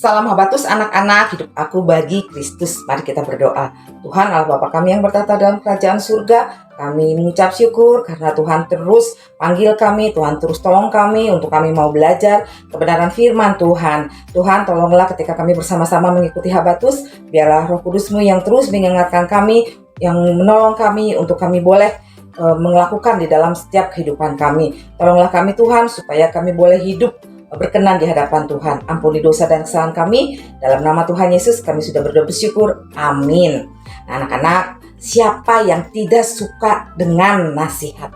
Salam habatus anak-anak, hidup aku bagi Kristus. Mari kita berdoa. Tuhan Allah Bapa kami yang bertata dalam kerajaan surga, kami mengucap syukur karena Tuhan terus panggil kami, Tuhan terus tolong kami untuk kami mau belajar kebenaran firman Tuhan. Tuhan tolonglah ketika kami bersama-sama mengikuti habatus, biarlah Roh Kudus-Mu yang terus mengingatkan kami, yang menolong kami untuk kami boleh melakukan di dalam setiap kehidupan kami. Tolonglah kami Tuhan supaya kami boleh hidup berkenan di hadapan Tuhan. Ampuni dosa dan kesalahan kami. Dalam nama Tuhan Yesus kami sudah berdoa bersyukur. Amin. Nah, anak-anak, siapa yang tidak suka dengan nasihat?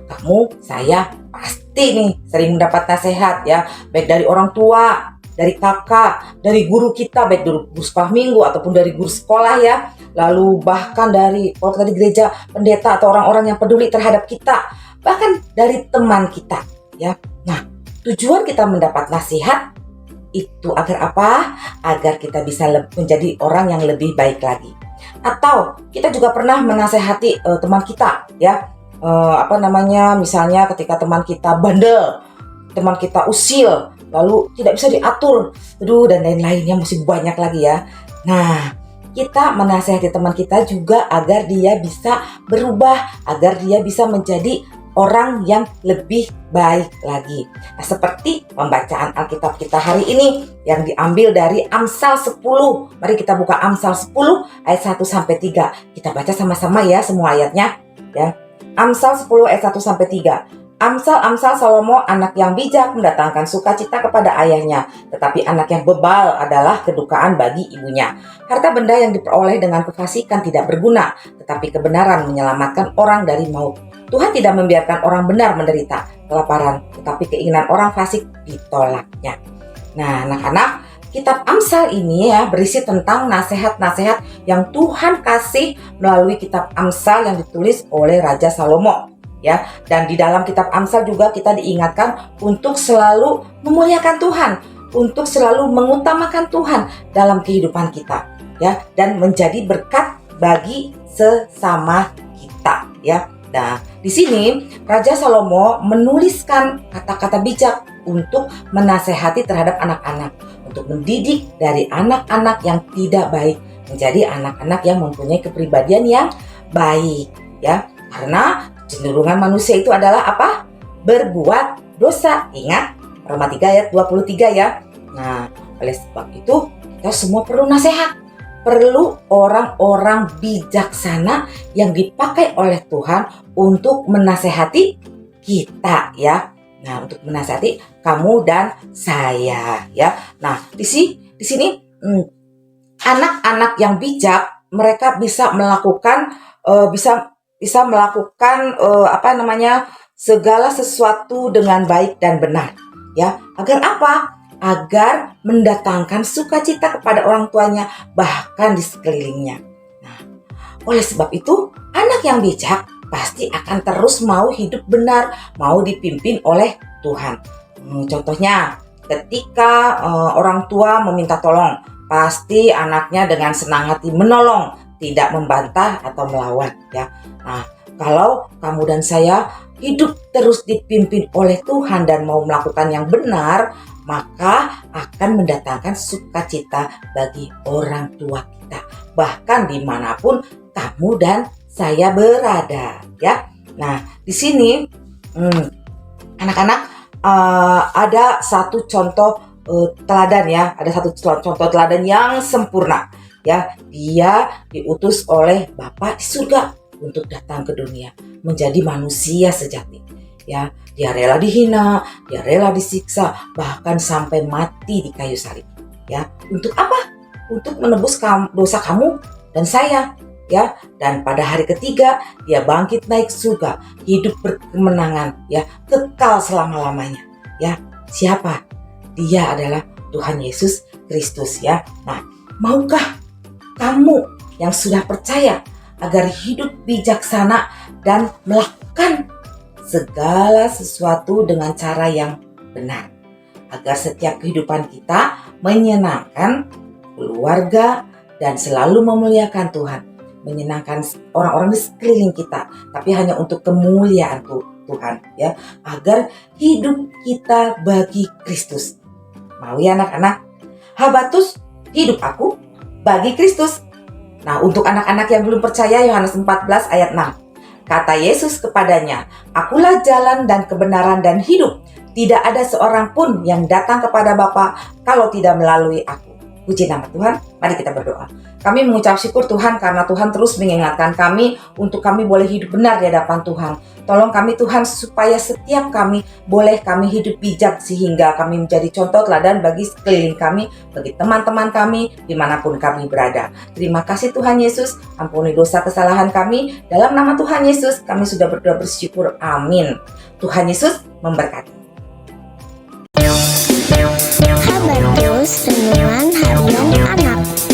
Kamu, saya pasti nih sering mendapat nasihat ya, baik dari orang tua, dari kakak, dari guru kita, baik dari guru sekolah minggu ataupun dari guru sekolah ya. Lalu bahkan dari kalau di gereja, pendeta atau orang-orang yang peduli terhadap kita, bahkan dari teman kita ya. Nah, tujuan kita mendapat nasihat itu agar apa? Agar kita bisa menjadi orang yang lebih baik lagi. Atau kita juga pernah menasehati teman kita ya. Misalnya ketika teman kita bandel, teman kita usil, lalu tidak bisa diatur, dan lain-lainnya masih banyak lagi ya. Nah, kita menasehati teman kita juga agar dia bisa berubah, agar dia bisa menjadi orang yang lebih baik lagi. Nah, seperti pembacaan Alkitab kita hari ini yang diambil dari Amsal 10. Mari kita buka Amsal 10 ayat 1 sampai 3. Kita baca sama-sama ya semua ayatnya ya. Amsal 10 ayat 1 sampai 3. Amsal Salomo anak yang bijak mendatangkan sukacita kepada ayahnya, tetapi anak yang bebal adalah kedukaan bagi ibunya. Harta benda yang diperoleh dengan kefasikan tidak berguna, tetapi kebenaran menyelamatkan orang dari maut. Tuhan tidak membiarkan orang benar menderita kelaparan, tetapi keinginan orang fasik ditolaknya. Nah, anak-anak, kitab Amsal ini ya berisi tentang nasihat-nasihat yang Tuhan kasih melalui kitab Amsal yang ditulis oleh Raja Salomo. Ya, dan di dalam kitab Amsal juga kita diingatkan untuk selalu memuliakan Tuhan, untuk selalu mengutamakan Tuhan dalam kehidupan kita, ya, dan menjadi berkat bagi sesama kita, ya. Nah, di sini Raja Salomo menuliskan kata-kata bijak untuk menasehati terhadap anak-anak, untuk mendidik dari anak-anak yang tidak baik menjadi anak-anak yang mempunyai kepribadian yang baik, ya. Karena cenderungan manusia itu adalah apa? Berbuat dosa. Ingat Roma 3 ayat 23 ya. Nah, oleh sebab itu kita semua perlu nasihat. Perlu orang-orang bijaksana yang dipakai oleh Tuhan untuk menasehati kita ya. Nah, untuk menasehati kamu dan saya ya. Nah, di sini anak-anak yang bijak mereka bisa melakukan segala sesuatu dengan baik dan benar ya. Agar apa? Agar mendatangkan sukacita kepada orang tuanya bahkan di sekelilingnya. Nah, oleh sebab itu anak yang bijak pasti akan terus mau hidup benar, mau dipimpin oleh Tuhan. Contohnya ketika orang tua meminta tolong, pasti anaknya dengan senang hati menolong, tidak membantah atau melawan ya. Nah, kalau kamu dan saya hidup terus dipimpin oleh Tuhan dan mau melakukan yang benar, maka akan mendatangkan sukacita bagi orang tua kita, bahkan dimanapun kamu dan saya berada ya. Nah, di sini anak-anak ada satu contoh teladan ya, ada satu contoh teladan yang sempurna. Ya, dia diutus oleh Bapa di surga untuk datang ke dunia, menjadi manusia sejati. Ya, dia rela dihina, dia rela disiksa, bahkan sampai mati di kayu salib. Ya, untuk apa? Untuk menebus dosa kamu dan saya. Ya, dan pada hari ketiga dia bangkit naik surga, hidup berkemenangan, ya, kekal selama-lamanya. Ya, siapa? Dia adalah Tuhan Yesus Kristus ya. Nah, maukah kamu yang sudah percaya agar hidup bijaksana dan melakukan segala sesuatu dengan cara yang benar, agar setiap kehidupan kita menyenangkan keluarga dan selalu memuliakan Tuhan, menyenangkan orang-orang di sekeliling kita, tapi hanya untuk kemuliaan Tuhan ya, agar hidup kita bagi Kristus. Mau ya anak-anak? Habatus, hidup aku bagi Kristus. Nah, untuk anak-anak yang belum percaya, Yohanes 14 ayat 6. Kata Yesus kepadanya, "Akulah jalan dan kebenaran dan hidup. Tidak ada seorang pun yang datang kepada Bapa kalau tidak melalui aku." Puji nama Tuhan, mari kita berdoa. Kami mengucap syukur Tuhan karena Tuhan terus mengingatkan kami untuk kami boleh hidup benar di hadapan Tuhan. Tolong kami Tuhan supaya setiap kami hidup bijak sehingga kami menjadi contoh teladan bagi sekeliling kami, bagi teman-teman kami dimanapun kami berada. Terima kasih Tuhan Yesus, ampuni dosa kesalahan kami. Dalam nama Tuhan Yesus kami sudah berdoa bersyukur, amin. Tuhan Yesus memberkati. Habatus Renungan Harian Anak.